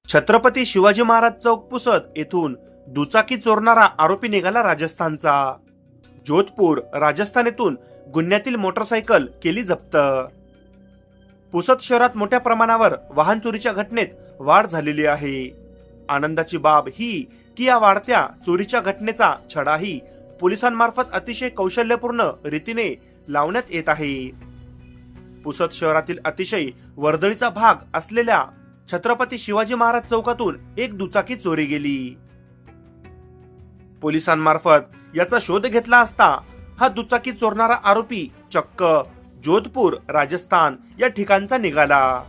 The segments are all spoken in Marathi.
छत्रपती शिवाजी महाराज चौक पुसद येथून दुचाकी चोरणारा आरोपी निघाला राजस्थानचा। जोधपूर राजस्थान येथून गुन्ह्यातील मोटरसायकल केली जप्त। पुसद शहरात मोठ्या प्रमाणावर वाहन चोरीच्या घटनेत वाढ झालेली आहे। आनंदाची बाब ही की या वाढत्या चोरीच्या घटनेचा छडाही पोलिसांमार्फत अतिशय कौशल्यपूर्ण रीतीने लावण्यात येत आहे। पुसद शहरातील अतिशय वर्दळीचा भाग असलेल्या छत्रपती शिवाजी महाराज चौकातून एक दुचाकी चोरी गेली। पोलिसांमार्फत याचा शोध घेतला असता हा दुचाकी चोरणारा आरोपी चक्क जोधपूर राजस्थान या ठिकाणचा निघाला।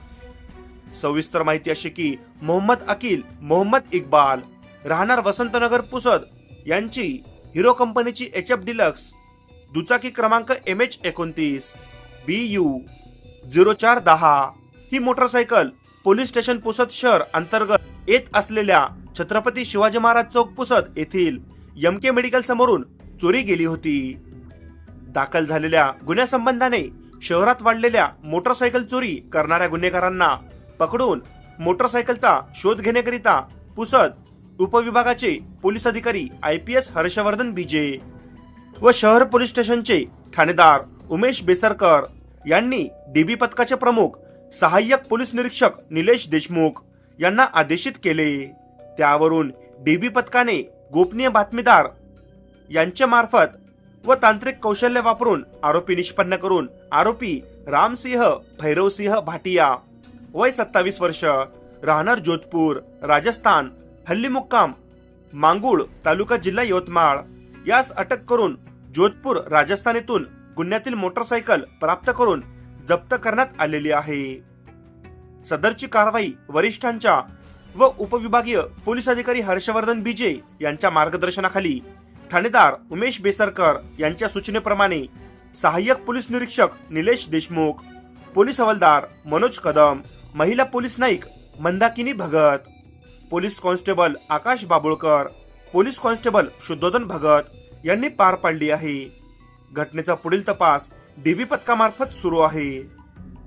सविस्तर माहिती अशी की मोहम्मद अकील मोहम्मद इक्बाल राहणार वसंतनगर पुसद यांची हिरो कंपनीची HF डिलक्स दुचाकी क्रमांक MH29 BU 0410 ही मोटरसायकल पोलीस स्टेशन पुसद शहर अंतर्गत येत असलेल्या छत्रपती शिवाजी महाराज चौक पुसद येथील MK मेडिकल समोरून चोरी गेली होती। दाखल झालेल्या गुन्ह्यासंबंधाने शहरात वाढलेल्या मोटरसायकल चोरी करणाऱ्या गुन्हेगारांना पकडून मोटरसायकलचा शोध घेण्याकरिता पुसद उपविभागाचे पोलीस अधिकारी IPS हर्षवर्धन BJ व शहर पोलीस स्टेशनचे ठाणेदार उमेश बेसरकर यांनी DB पथकाचे प्रमुख सहाय्यक पोलीस निरीक्षक निलेश देशमुख यांना आदेशित केले। त्यावरून DB पथकाने गोपनीय बातमीदार यांच्या मार्फत व तांत्रिक कौशल्य वापरून आरोपी निष्पन्न करून आरोपी रामसिंह भैरवसिंह भाटिया वय 27 वर्ष राहणार जोधपूर राजस्थान हल्ली मुक्काम मांगुळ तालुका जिल्हा यवतमाळ यास अटक करून जोधपूर राजस्थान येथून गुन्ह्यातील मोटरसायकल प्राप्त करून जप्त करण्यात आलेली आहे। सदरची कारवाई वरिष्ठांच्या व उपविभागीय पोलीस अधिकारी हर्षवर्धन BJ यांच्या मार्गदर्शनाखाली ठाणेदार उमेश बेसरकर यांच्या सूचनेप्रमाणे सहाय्यक पोलीस निरीक्षक निलेश देशमुख, पोलीस हवालदार मनोज कदम, महिला पोलीस नाईक Mandakini Bhagat, police constable Akash Babulkar, police constable Shuddhodhan Bhagat यांनी पार पाडली आहे। घटनेचा पुढील तपास DB पथकामार्फत सुरू आहे।